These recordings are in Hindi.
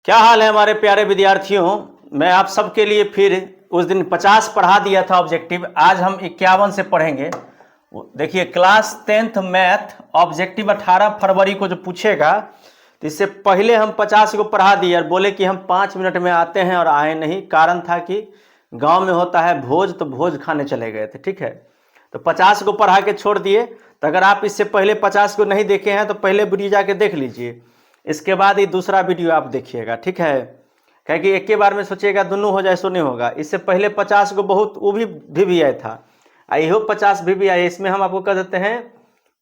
क्या हाल है हमारे प्यारे विद्यार्थियों। मैं आप सबके लिए फिर उस दिन 50 पढ़ा दिया था ऑब्जेक्टिव, आज हम 51 से पढ़ेंगे। देखिए क्लास 10th मैथ ऑब्जेक्टिव 18 फरवरी को जो पूछेगा तो इससे पहले हम 50 को पढ़ा दिए और बोले कि हम 5 मिनट में आते हैं और आए नहीं। कारण था कि गांव में होता है भोज, तो भोज खाने चले गए थे। ठीक है, तो 50 को पढ़ा के छोड़ दिए। तो अगर आप इससे पहले 50 को नहीं देखे हैं तो पहले वीडियो जाके देख लीजिए, इसके बाद ये दूसरा वीडियो आप देखिएगा। ठीक है, क्योंकि एक के बार में सोचिएगा दोनों हो जाए सो नहीं होगा। इससे पहले 50 को बहुत वो भी आया था, आई हो 50 भी आया। इसमें हम आपको कह देते हैं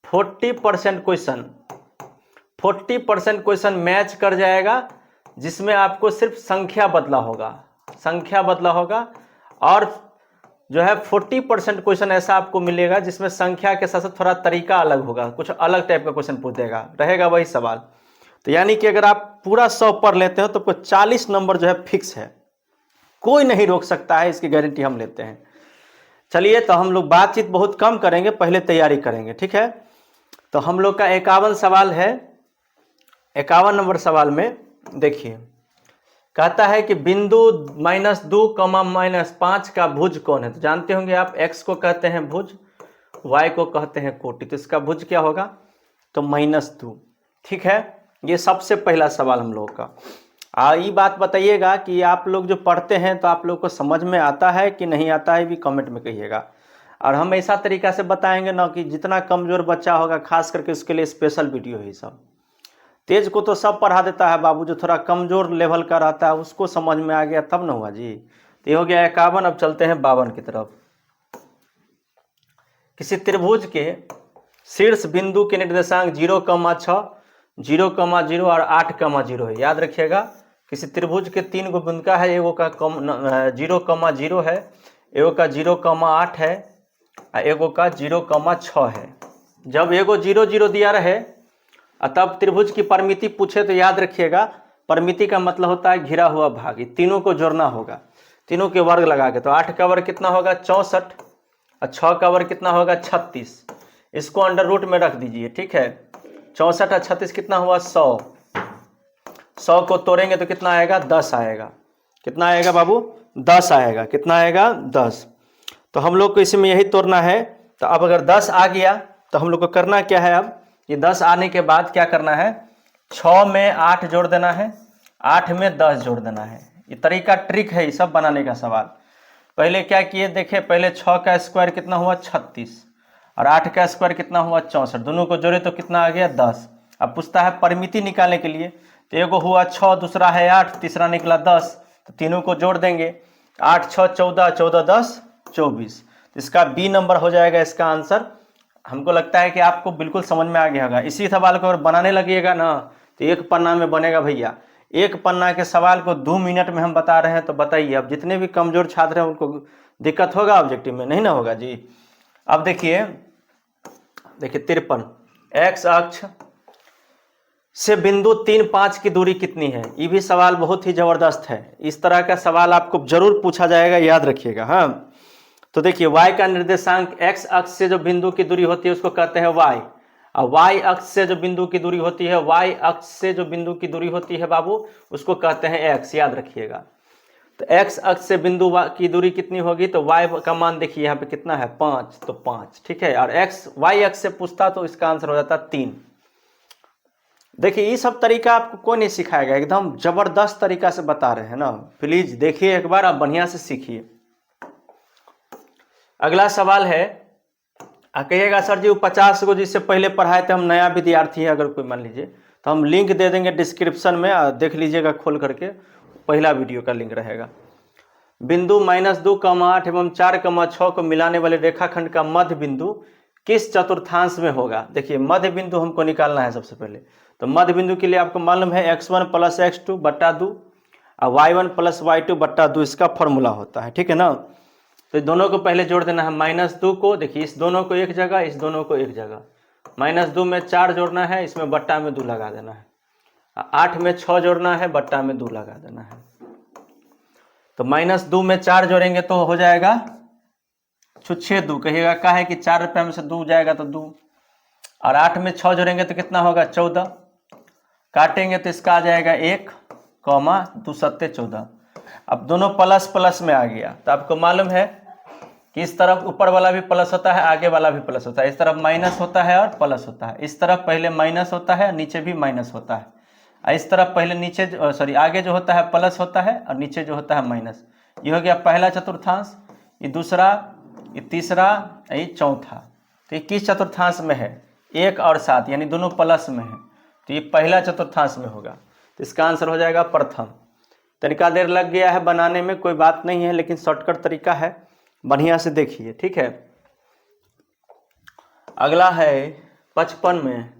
40% क्वेश्चन, 40% क्वेश्चन मैच कर जाएगा, जिसमें आपको सिर्फ संख्या बदला होगा और जो है 40% क्वेश्चन ऐसा आपको मिलेगा जिसमें संख्या के साथ साथ थोड़ा तरीका अलग होगा, कुछ अलग टाइप का क्वेश्चन पूछ देगा, रहेगा वही सवाल। तो यानी कि अगर आप पूरा 100 पढ़ लेते हो तो आपको 40 नंबर जो है फिक्स है, कोई नहीं रोक सकता है, इसकी गारंटी हम लेते हैं। चलिए, तो हम लोग बातचीत बहुत कम करेंगे, पहले तैयारी करेंगे। ठीक है, तो हम लोग का 51 सवाल है। 51 नंबर सवाल में देखिए, कहता है कि बिंदु -2, -5 का भुज कौन है। तो जानते होंगे आप, x को कहते हैं भुज, y को कहते हैं कोटि, तो इसका भुज क्या होगा, तो -2। ठीक है, ये सबसे पहला सवाल हम लोग का। ये बात बताइएगा कि आप लोग जो पढ़ते हैं तो आप लोग को समझ में आता है कि नहीं आता है, भी कमेंट में कहिएगा। और हम ऐसा तरीका से बताएंगे ना कि जितना कमज़ोर बच्चा होगा खास करके उसके लिए स्पेशल वीडियो है। सब तेज को तो सब पढ़ा देता है बाबू, जो थोड़ा कमज़ोर लेवल का रहता है उसको समझ में आ गया तब ना हुआ जी। तो ये हो गया 51। अब चलते हैं 52 की तरफ। किसी त्रिभुज के शीर्ष बिंदु के निर्देशांक 0,6, 0,0 और 8,0 है। याद रखिएगा, किसी त्रिभुज के 3 गो बिंदु का है, एगो का 0,0 है, एगो का 0,8 है, एगो का 0,6 है। जब एगो 0,0 दिया रहे तब त्रिभुज की परिमिति पूछे तो याद रखिएगा, परिमिति का मतलब होता है घिरा हुआ भाग। तीनों को जोड़ना होगा, तीनों के वर्ग लगा के। तो 8 का वर्ग कितना होगा, 64, और 6 का वर्ग कितना होगा, 36। इसको अंडर रूट में रख दीजिए। ठीक है, 64 और 36 कितना हुआ, 100। 100 को तोड़ेंगे तो कितना आएगा, 10 आएगा। कितना आएगा बाबू, 10 आएगा। कितना आएगा, 10। तो हम लोग को इसमें यही तोड़ना है। तो अब अगर 10 आ गया तो हम लोग को करना क्या है, अब ये 10 आने के बाद क्या करना है, 6 में 8 जोड़ देना है, 8 में 10 जोड़ देना है। ये तरीका ट्रिक है ये सब बनाने का सवाल। पहले क्या किए देखे, पहले 6 का स्क्वायर कितना हुआ, 36, और 8 का स्क्वायर कितना हुआ, 64। दोनों को जोड़े तो कितना आ गया, 10। अब पूछता है परिमिति निकालने के लिए, तो एगो हुआ 6, दूसरा है 8, तीसरा निकला 10। तो तीनों को जोड़ देंगे, 8 6 14, 14 10 24। इसका बी नंबर हो जाएगा इसका आंसर। हमको लगता है कि आपको बिल्कुल समझ में आ गया होगा। इसी सवाल को अगर बनाने लगिएगा ना तो एक पन्ना में बनेगा भैया। एक पन्ना के सवाल को 2 मिनट में हम बता रहे हैं, तो बताइए अब जितने भी कमजोर छात्र हैं उनको दिक्कत होगा ऑब्जेक्टिव में, नहीं ना होगा जी। अब देखिए 53, एक्स अक्ष से बिंदु 3 5 की दूरी कितनी है। ये भी सवाल बहुत ही जबरदस्त है, इस तरह का सवाल आपको जरूर पूछा जाएगा, याद रखिएगा। हाँ, तो देखिए y का निर्देशांक x अक्ष से जो बिंदु की दूरी होती है उसको कहते हैं y, और y अक्ष से जो बिंदु की दूरी होती है, y अक्ष से जो बिंदु की दूरी होती है बाबू उसको कहते हैं x, याद रखिएगा। तो x अक्ष से बिंदु की दूरी कितनी होगी, तो y का मान देखिए यहाँ पे कितना है, 5, तो 5। ठीक है, और y अक्ष से पूछता तो इसका आंसर हो जाता 3। देखिए ये सब तरीका आपको कोई नहीं सिखाएगा, एकदम जबरदस्त तरीका से बता रहे हैं ना। प्लीज देखिए एक बार, आप बढ़िया से सीखिए। अगला सवाल है, कहिएगा सर जी वो 50 को जिससे पहले पढ़ाए थे, हम नया विद्यार्थी है अगर कोई मान लीजिए, तो हम लिंक दे देंगे डिस्क्रिप्शन में, देख लीजिएगा खोल करके, पहला वीडियो का लिंक रहेगा। बिंदु -2,8 एवं 4,6 को मिलाने वाले रेखाखंड का मध्य बिंदु किस चतुर्थांश में होगा। देखिए मध्य बिंदु हमको निकालना है सबसे पहले। तो मध्य बिंदु के लिए आपको मालूम है x1 + x2 बट्टा 2 और y1 + y2 बट्टा 2, इसका फॉर्मूला होता है। ठीक है ना, तो दोनों को पहले जोड़ देना है। -2 को देखिए, इस दोनों को एक जगह, इस दोनों को एक जगह। -2 में 4 जोड़ना है, इसमें बट्टा में 2 लगा देना है। 8 में 6 जोड़ना है, बट्टा में 2 लगा देना है। तो -2 में 4 जोड़ेंगे तो हो जाएगा 6 कहिएगा, का है कि 4 रुपये में से 2 जाएगा तो 2, और 8 में 6 जोड़ेंगे तो कितना होगा, 14। काटेंगे तो इसका आ जाएगा 1, कॉमा 2 सत्ते 14। अब दोनों प्लस प्लस में आ गया, तो आपको मालूम है कि इस तरफ ऊपर वाला भी प्लस होता है, आगे वाला भी प्लस होता है। इस तरफ माइनस होता है और प्लस होता है। इस तरफ पहले माइनस होता है, नीचे भी माइनस होता है। इस तरफ पहले नीचे सॉरी आगे जो होता है प्लस होता है और नीचे जो होता है माइनस। ये हो गया पहला चतुर्थांश, ये दूसरा, ये तीसरा, ये चौथा। तो ये किस चतुर्थांश में है? 1 और 7, यानी दोनों प्लस में है, तो ये पहला चतुर्थांश में होगा। तो इसका आंसर हो जाएगा प्रथम। तरीका देर लग गया है बनाने में, कोई बात नहीं है, लेकिन शॉर्टकट तरीका है, बढ़िया से देखिए, ठीक है। अगला है 55 में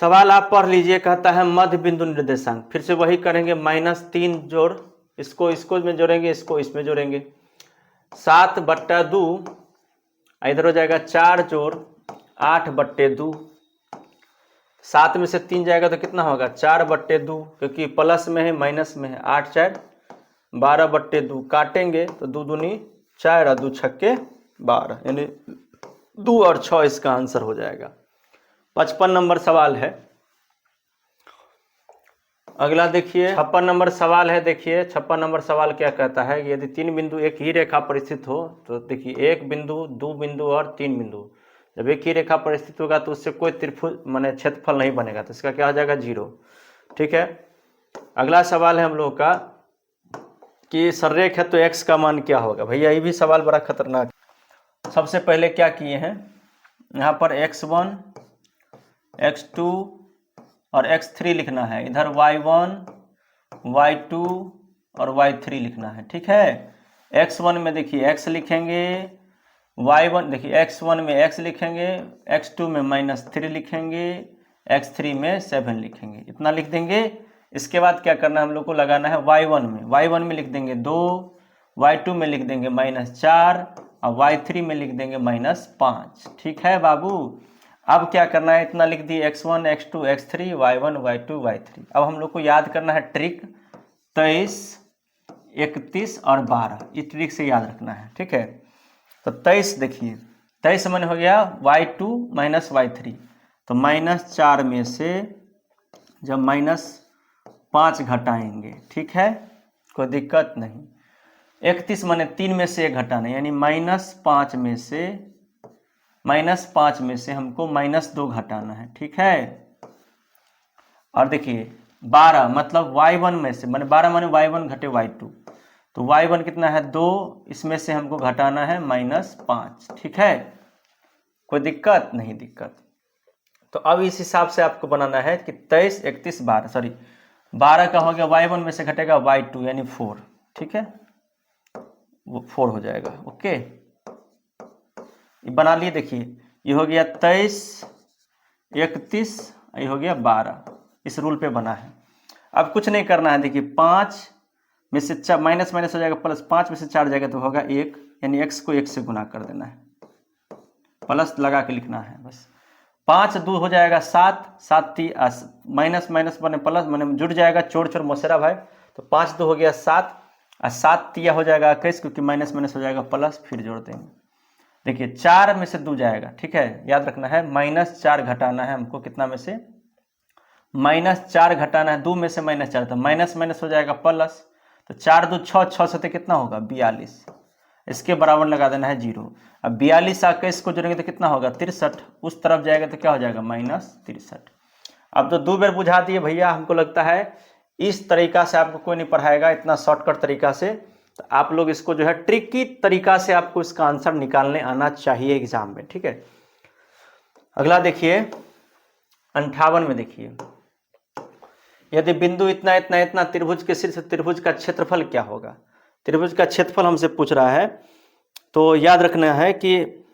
सवाल, आप पढ़ लीजिए। कहता है मध्य बिंदु निर्देशांक। फिर से वही करेंगे, -3 जोड़, इसको में जोड़ेंगे, इसको इसमें जोड़ेंगे। 7/2 इधर हो जाएगा 4 जोड़ 8/2। 7 में से 3 जाएगा तो कितना होगा? 4/2, क्योंकि प्लस में है माइनस में है। 8 4 12/2 काटेंगे तो 2 दूनी 4 और 2 छक्के 12, यानी 2 और 6 इसका आंसर हो जाएगा। 55 नंबर सवाल है। अगला देखिए 56 नंबर सवाल है। देखिए 56 नंबर सवाल क्या कहता है कि यदि 3 बिंदु एक ही रेखा पर स्थित हो, तो देखिए 1 बिंदु, 2 बिंदु और 3 बिंदु जब एक ही रेखा पर स्थित होगा तो उससे कोई त्रिभुज माने क्षेत्रफल नहीं बनेगा, तो इसका क्या हो जाएगा? 0। ठीक है। अगला सवाल है हम लोग का कि सररेख है तो x का मान क्या होगा? भैया ये भी सवाल बड़ा खतरनाक है। सबसे पहले क्या किए हैं, यहाँ पर x1, x2 और x3 लिखना है। इधर y1, y2 और y3 लिखना है। ठीक है। x1 में देखिए x लिखेंगे, y1 देखिए x1 में x लिखेंगे, x2 में -3 लिखेंगे, x3 में 7 लिखेंगे, इतना लिख देंगे। इसके बाद क्या करना है, हम लोग को लगाना है y1 में लिख देंगे 2, y2 में लिख देंगे -4 और y3 में लिख देंगे -5। ठीक है बाबू। अब क्या करना है, इतना लिख दिए x1, x2, x3, y1, y2, y3। अब हम लोग को याद करना है ट्रिक 23, 31 और 12, इस ट्रिक से याद रखना है। ठीक है। तो 23 देखिए, 23 मन हो गया y2 - y3, तो -4 में से जब -5 घटाएंगे, ठीक है, कोई दिक्कत नहीं। 31 माने 3 में से 1 घटाना, यानी -5 में से हमको -2 घटाना है। ठीक है। और देखिए 12 मतलब y1 में से, माने 12 माने y1 घटे y2, तो y1 कितना है 2, इसमें से हमको घटाना है -5। ठीक है, कोई दिक्कत नहीं? दिक्कत तो अब इस हिसाब से आपको बनाना है कि 23, 31, 12, सॉरी 12 का हो गया y1 में से घटेगा y2 यानी 4। ठीक है, वो 4 हो जाएगा। ओके, ये बना लिए। देखिए ये हो गया 23, 31, ये हो गया 12, इस रूल पे बना है। अब कुछ नहीं करना है। देखिए 5 में से 4 माइनस हो जाएगा प्लस, 5 में से 4 जाएगा तो होगा 1, यानी x को 1 से गुना कर देना है, प्लस लगा के लिखना है बस। 5 2 हो जाएगा 7, 7 माइनस बने प्लस, मैंने जुड़ जाएगा, चोर मोसेरा भाई। तो 5 2 हो गया 7 और 7 तिया हो जाएगा 21, क्योंकि माइनस हो जाएगा प्लस, फिर जोड़ देंगे। देखिए 4 में से 2 जाएगा। ठीक है, याद रखना है -4 घटाना है हमको, कितना में से? -4 घटाना है 2 में से -4, तो माइनस हो जाएगा प्लस। तो 4 2 6, 6 7 कितना होगा? 42, इसके बराबर लगा देना है 0। अब 42 आके इसको जोड़ेंगे तो कितना होगा? 63, उस तरफ जाएगा तो क्या हो जाएगा? -63। अब तो 2 बार बुझा दिए भैया। हमको लगता है इस तरीका से आपको कोई नहीं पढ़ाएगा, इतना शॉर्टकट तरीका से। तो आप लोग इसको जो है ट्रिकी तरीका से आपको इसका आंसर निकालने आना चाहिए एग्जाम में। ठीक है। अगला देखिए 58 में। देखिए यदि बिंदु इतना इतना इतना त्रिभुज के शीर्ष त्रिभुज का क्षेत्रफल क्या होगा? त्रिभुज का क्षेत्रफल हमसे पूछ रहा है। तो याद रखना है कि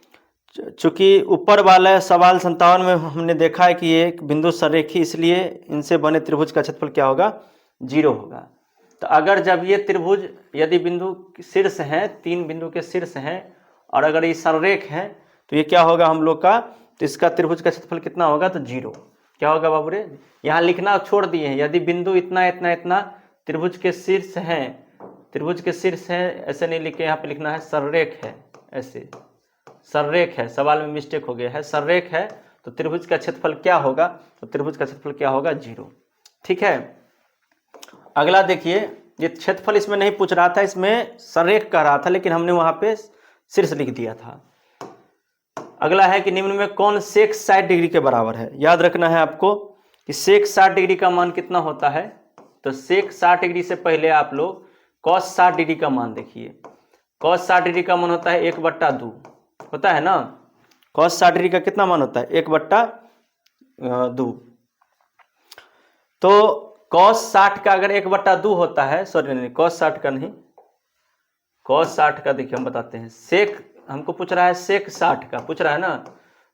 चूंकि ऊपर वाला सवाल 57 में हमने देखा है कि ये एक बिंदु सररेखी, इसलिए इनसे बने त्रिभुज का क्षेत्रफल क्या होगा? 0 होगा। तो अगर जब ये त्रिभुज यदि बिंदु शीर्ष हैं, 3 बिंदु के शीर्ष हैं, और अगर ये सररेख है तो ये क्या होगा हम लोग का? तो इसका त्रिभुज का क्षेत्रफल कितना होगा? तो 0। क्या होगा बाबू रे? यहाँ लिखना छोड़ दिए हैं। यदि बिंदु इतना इतना इतना त्रिभुज के शीर्ष हैं, त्रिभुज के शीर्ष है ऐसे नहीं लिखे, यहाँ पे लिखना है सररेख है, ऐसे सररेख है। सवाल में मिस्टेक हो गया है, सररेख है तो त्रिभुज का क्षेत्रफल क्या होगा? तो त्रिभुज का क्षेत्रफल क्या होगा? 0। ठीक है। अगला देखिए, ये क्षेत्रफल इसमें नहीं पूछ रहा था, इसमें संरेख कह रहा था, लेकिन हमने वहां पे शीर्ष लिख दिया था। अगला है कि निम्न में कौन सेक 60 डिग्री के बराबर है। याद रखना है आपको कि सेक 60 डिग्री का मान कितना होता है। तो सेक 60 डिग्री से पहले आप लोग कॉस 60 डिग्री का मान देखिए। कॉस 60 डिग्री का मान होता है 1/2 होता है ना। कॉस 60 डिग्री का कितना मान होता है 1/2। तो कॉस 60 का अगर 1/2 होता है, सॉरी नहीं, कॉस 60 का नहीं, कॉस 60 का देखिए हम बताते हैं। सेक हमको पूछ रहा है, सेक 60 का पूछ रहा है ना,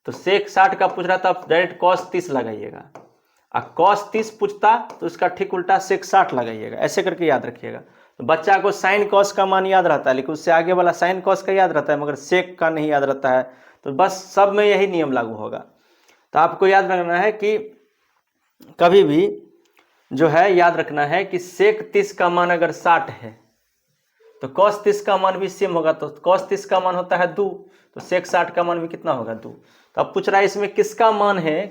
तो सेक 60 का पूछ रहा था, आप डायरेक्ट कॉस 30 लगाइएगा। और कॉस 30 पूछता तो उसका ठीक उल्टा सेक 60 लगाइएगा, ऐसे करके याद रखिएगा। तो बच्चा को साइन कॉस का मान याद रहता है, लेकिन उससे आगे वाला साइन कॉस का याद रहता है, मगर सेक का नहीं याद रहता है। तो बस सब में यही नियम लागू होगा। तो आपको याद रखना है कि कभी भी जो है याद रखना है कि सेक 30 का मान अगर 60 है तो कॉस 30 का मान भी सेम होगा। तो कॉस 30 का मान होता है 2, तो सेक 60 का मान भी कितना होगा 2। तो अब पूछ रहा है इसमें किसका मान है,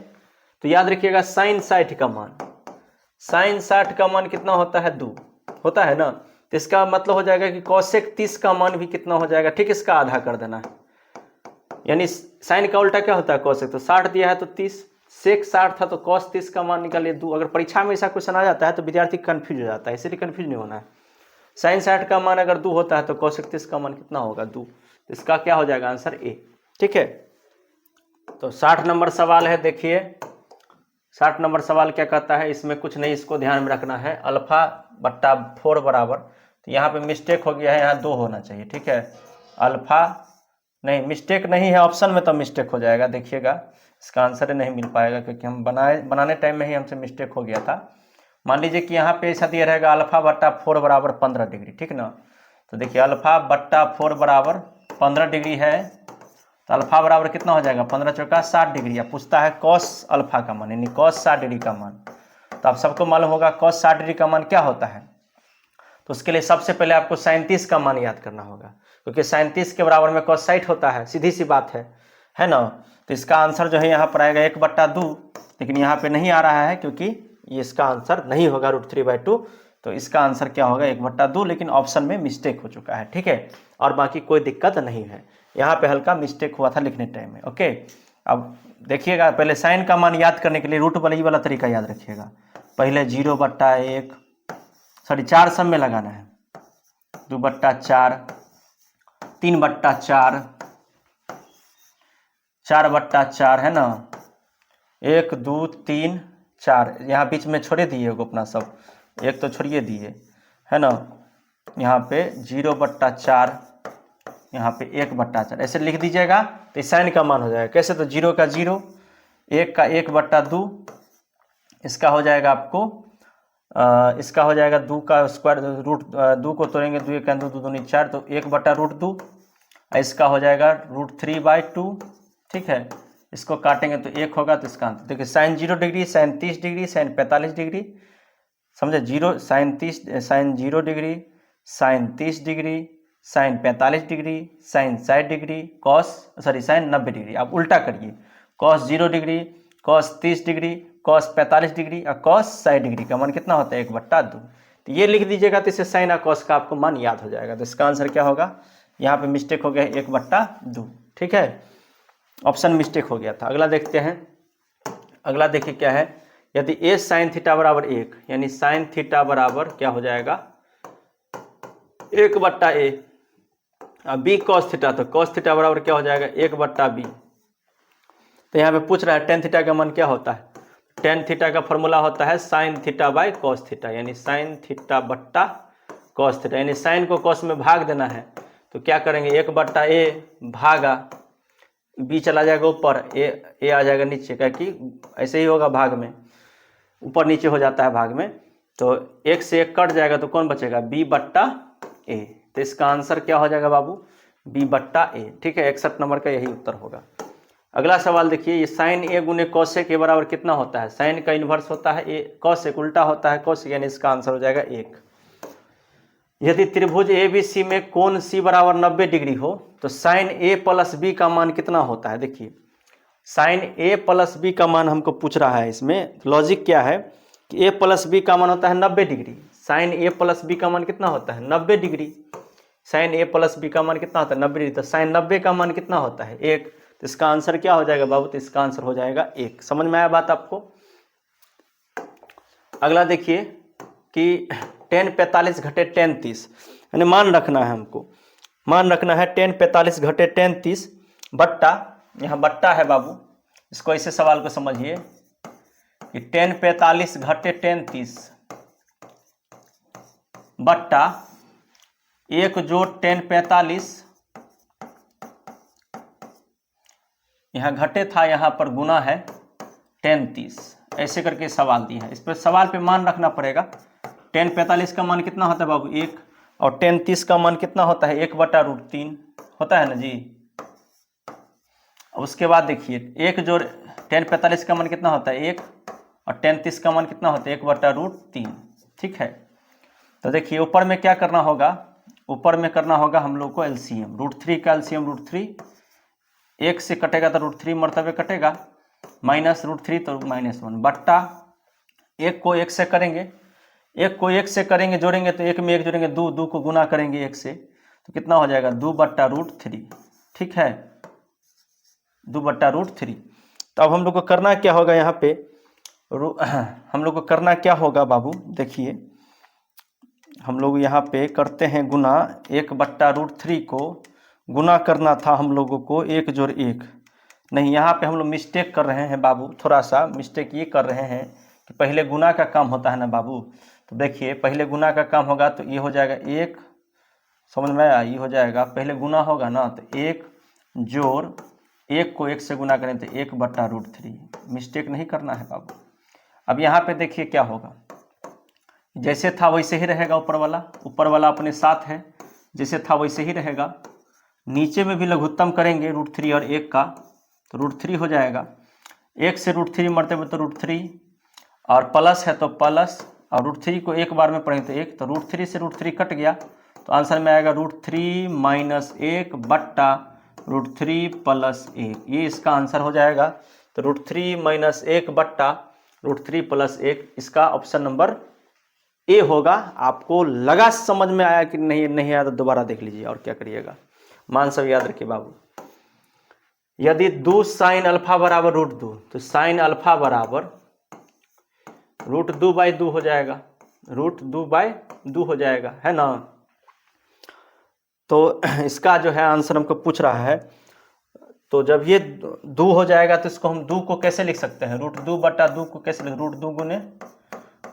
तो याद रखिएगा साइन 60 का मान। साइन 60 का मान कितना होता है 2 होता है ना। तो इसका मतलब हो जाएगा कि कॉसेक 30 का मान भी कितना हो जाएगा, ठीक इसका आधा कर देना है। यानी साइन का उल्टा क्या होता है कॉसेक, तो 60 दिया है तो 30, सेक 60 था तो कॉस 30 का मान निकालिए 2। अगर परीक्षा में ऐसा क्वेश्चन आ जाता है तो विद्यार्थी कंफ्यूज हो जाता है, इसलिए कंफ्यूज नहीं होना है। साइन 60 का मान अगर 2 होता है तो कॉसेक 30 का मान कितना होगा 2। तो इसका क्या हो जाएगा आंसर ए, ठीक है। तो 60 नंबर सवाल है, देखिए 60 नंबर सवाल क्या कहता है, इसमें कुछ नहीं, इसको ध्यान में रखना है। α/4 बराबर, तो यहाँ पे मिस्टेक हो गया है, यहाँ 2 होना चाहिए, ठीक है। अल्फा नहीं, मिस्टेक नहीं है ऑप्शन में, तो मिस्टेक हो जाएगा, देखिएगा इसका आंसर नहीं मिल पाएगा, क्योंकि हम बनाने टाइम में ही हमसे मिस्टेक हो गया था। मान लीजिए कि यहाँ पे ऐसा दिया रहेगा α/4 बराबर 15 डिग्री, ठीक ना। तो देखिए α/4 बराबर 15 डिग्री है, तो अल्फा बराबर कितना हो जाएगा 15 चौका 60 डिग्री। अब पूछता है कॉस अल्फा का मान, यानी कॉस 60 डिग्री का मान। तो आप सबको मालूम होगा कॉस 60 डिग्री का मान क्या होता है। तो उसके लिए सबसे पहले आपको साइन 30 का मान याद करना होगा, क्योंकि साइन 30 के बराबर में कॉस 60 होता है, सीधी सी बात है ना। तो इसका आंसर जो है यहाँ पर आएगा 1/2, लेकिन यहाँ पे नहीं आ रहा है क्योंकि ये इसका आंसर नहीं होगा √3/2। तो इसका आंसर क्या होगा 1/2, लेकिन ऑप्शन में मिस्टेक हो चुका है, ठीक है। और बाकी कोई दिक्कत नहीं है, यहाँ पे हल्का मिस्टेक हुआ था लिखने टाइम में, ओके। अब देखिएगा, पहले साइन का मान याद करने के लिए रूट वाला तरीका याद रखिएगा। पहले 0/1, सॉरी 4 सब में लगाना है, 2/4, 3/4, 4/4 है ना, 1 2 3 4, यहाँ बीच में छोड़े दिए हो अपना सब, एक तो छोड़िए दिए है ना। यहाँ पे 0/4, यहाँ पे 1/4 ऐसे लिख दीजिएगा, तो साइन का मान हो जाएगा कैसे, तो 0 का 0, 1 का 1/2, इसका हो जाएगा आपको इसका हो जाएगा 2 का स्क्वायर, √2 को तोड़ेंगे, 2 1 2 2 2 4, तो 1/√2। इसका हो जाएगा √3/2, ठीक है। इसको काटेंगे तो 1 होगा, तो इसका आंसर देखिए sine 0 degree, sine 30 degree, sine 45 degree, समझे। Sine 0 degree, sine 30 degree, sine 45 degree, sine 60 degree, sine 90 degree. आप उल्टा करिए, cos 0 degree, cos 30 degree, cos 45 degree और कॉस 60 डिग्री का मान कितना होता है 1/2। तो ये लिख दीजिएगा, तो इससे साइन और कॉस का आपको मान याद हो जाएगा। तो इसका आंसर क्या होगा, यहाँ पे मिस्टेक हो गया 1/2, ठीक है, ऑप्शन मिस्टेक हो गया था। अगला देखते हैं, अगला देखिए क्या है, यदि a साइन थीटा बराबर 1, यानी साइन थीटा बराबर क्या हो जाएगा 1/a, b कॉस थीटा, तो कॉस थीटा बराबर क्या हो जाएगा 1/b। तो यहाँ पे पूछ रहा है टेन थीटा का मान क्या होता है। टेन थीटा का फॉर्मूला होता है sine theta by cos theta, यानी साइन थीटा बट्टा कॉस थीटा, यानी साइन को कॉस में भाग देना है। तो क्या करेंगे 1/a भागा b चला जाएगा ऊपर, a आ जाएगा नीचे, क्या कि ऐसे ही होगा, भाग में ऊपर नीचे हो जाता है भाग में। तो 1 से 1 कट जाएगा, तो कौन बचेगा b/a। तो इसका आंसर क्या हो जाएगा बाबू b/a, ठीक है। 61 नंबर का यही उत्तर होगा। अगला सवाल देखिए, ये साइन a गुने कॉसेक के बराबर कितना होता है। साइन का इन्वर्स होता है a, कॉसेक उल्टा होता है कॉसेक, यानी इसका आंसर हो जाएगा 1। यदि त्रिभुज ABC में कोण C बराबर 90 डिग्री हो तो साइन A प्लस B का मान कितना होता है। देखिए साइन A प्लस B का मान हमको पूछ रहा है, इसमें लॉजिक क्या है कि A प्लस B का मान होता है 90 डिग्री, साइन ए प्लस बी का मान कितना होता है 90 डिग्री। साइन ए प्लस बी का मान कितना होता है 90 डिग्री। तो साइन 90 का मान कितना होता है 1। तो इसका आंसर क्या हो जाएगा बाबू, तो इसका आंसर हो जाएगा 1। समझ में आया बात आपको। अगला देखिए कि tan 45 घटे tan 30, यानी मान रखना है हमको, मान रखना है tan 45 घटे tan 30 बट्टा, यहाँ बट्टा है बाबू, इसको ऐसे सवाल को समझिए कि tan 45 घटे tan 30 बट्टा 1 जोड़ tan 45, यहाँ घटे था यहाँ पर गुना है tan 30, ऐसे करके सवाल दिया है। इस पर सवाल पे मान रखना पड़ेगा। tan 45 का मान कितना होता है बाबू 1 और tan 30 का मान कितना होता है 1/√3 होता है ना जी। उसके बाद देखिए 1 जोड़ tan 45 का मान कितना होता है 1 और tan 30 का मान कितना होता है 1/√3। ठीक है, तो देखिए ऊपर में क्या करना होगा, ऊपर में करना होगा हम लोग को एलसीएम, √3 का एलसीएम √3, 1 से कटेगा तो √3 मरतबे कटेगा, माइनस √3 तो -1 बट्टा 1 को 1 से करेंगे, 1 को 1 से करेंगे जोड़ेंगे तो 1 में 1 जोड़ेंगे 2, 2 को गुना करेंगे 1 से तो कितना हो जाएगा 2/√3। ठीक है, 2/√3। तो अब हम लोग को करना क्या होगा यहाँ पे, हम लोग को करना क्या होगा बाबू, देखिए हम लोग यहाँ पे करते हैं गुना, 1/√3 को गुना करना था हम लोगों को 1 जोड़ 1, नहीं यहाँ पे हम लोग मिस्टेक कर रहे हैं बाबू, थोड़ा सा मिस्टेक ये कर रहे हैं कि पहले गुना का काम होता है ना बाबू। तो देखिए पहले गुना का काम होगा तो ये हो जाएगा 1, समझ में आया, ये हो जाएगा पहले गुना होगा ना तो 1 जोड़ 1 को 1 से गुना करें तो 1/√3, मिस्टेक नहीं करना है बाबू। अब यहाँ पे देखिए क्या होगा, जैसे था वैसे ही रहेगा, ऊपर वाला अपने साथ है, जैसे था वैसे ही रहेगा। नीचे में भी लघुत्तम करेंगे √3 और 1 का तो √3 हो जाएगा, 1 से √3 मरते तो √3 और प्लस है तो प्लस, और √3 को एक बार में पढ़ेंगे तो 1, तो √3 से √3 कट गया तो आंसर में आएगा √3 - 1 बट्टा √3 + 1, ये इसका आंसर हो जाएगा। तो √3 - 1 बट्टा √3 + 1 इसका ऑप्शन नंबर ए होगा। आपको लगा समझ में आया कि नहीं आया तो दोबारा देख लीजिए और क्या करिएगा। मान सब याद रखिए बाबू, यदि 2 sin अल्फा बराबर √2 तो sin अल्फा बराबर √2/2 हो जाएगा, √2/2 हो जाएगा, है ना। तो इसका जो है आंसर हमको पूछ रहा है, तो जब ये 2 हो जाएगा तो इसको हम 2 को कैसे लिख सकते हैं, √2/2 को कैसे लिख, √2 गुने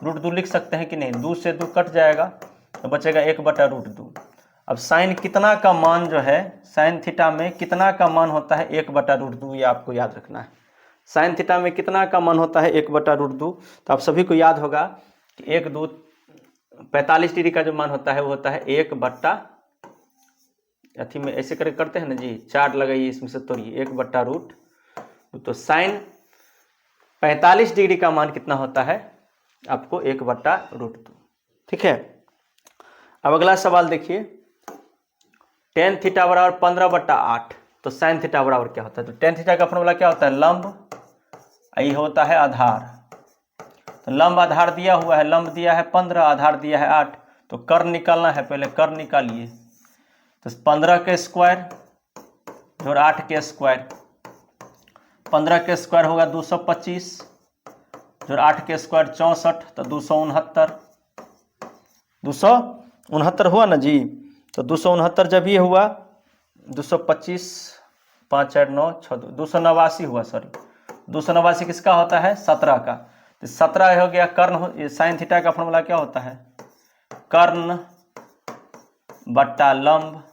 √2 लिख सकते हैं कि नहीं, 2 से 2 कट जाएगा तो बचेगा 1/√2। अब साइन कितना का मान जो है, साइन थीटा में कितना का मान होता है 1/√2, ये आपको याद रखना है। साइन थीटा में कितना का मान होता है 1/√2, तो आप सभी को याद होगा कि 1 2 45 डिग्री का जो मान होता है वो होता है 1 अथी में ऐसे करते हैं ना जी, चार्ट लगाइए इसमें से तोड़िए 1/√2, तो साइन 45 डिग्री का मान कितना होता है आपको 1/√2। ठीक है, अब अगला सवाल देखिए, tan थीटा बराबर 15/8 तो साइन थीटा बराबर क्या होता है, तो tan थीटा का फॉर्मूला क्या होता है लंब, ये होता है आधार, तो लंब आधार दिया हुआ है, लंब दिया है 15, आधार दिया है 8, तो कर्ण निकालना है, पहले कर्ण निकालिए, तो 15 के स्क्वायर जोड़ 8 के स्क्वायर, 15 के स्क्वायर होगा 225 जोड़ 8 के स्क्वायर 64, तो 269 हुआ ना जी। तो 269 जब ये हुआ 225 5 4 9 6 289 हुआ, सॉरी 289 किसका होता है 17 का, तो 17 हो गया कर्ण। साइन थीटा का फॉर्मूला क्या होता है कर्ण बट्टा लंब,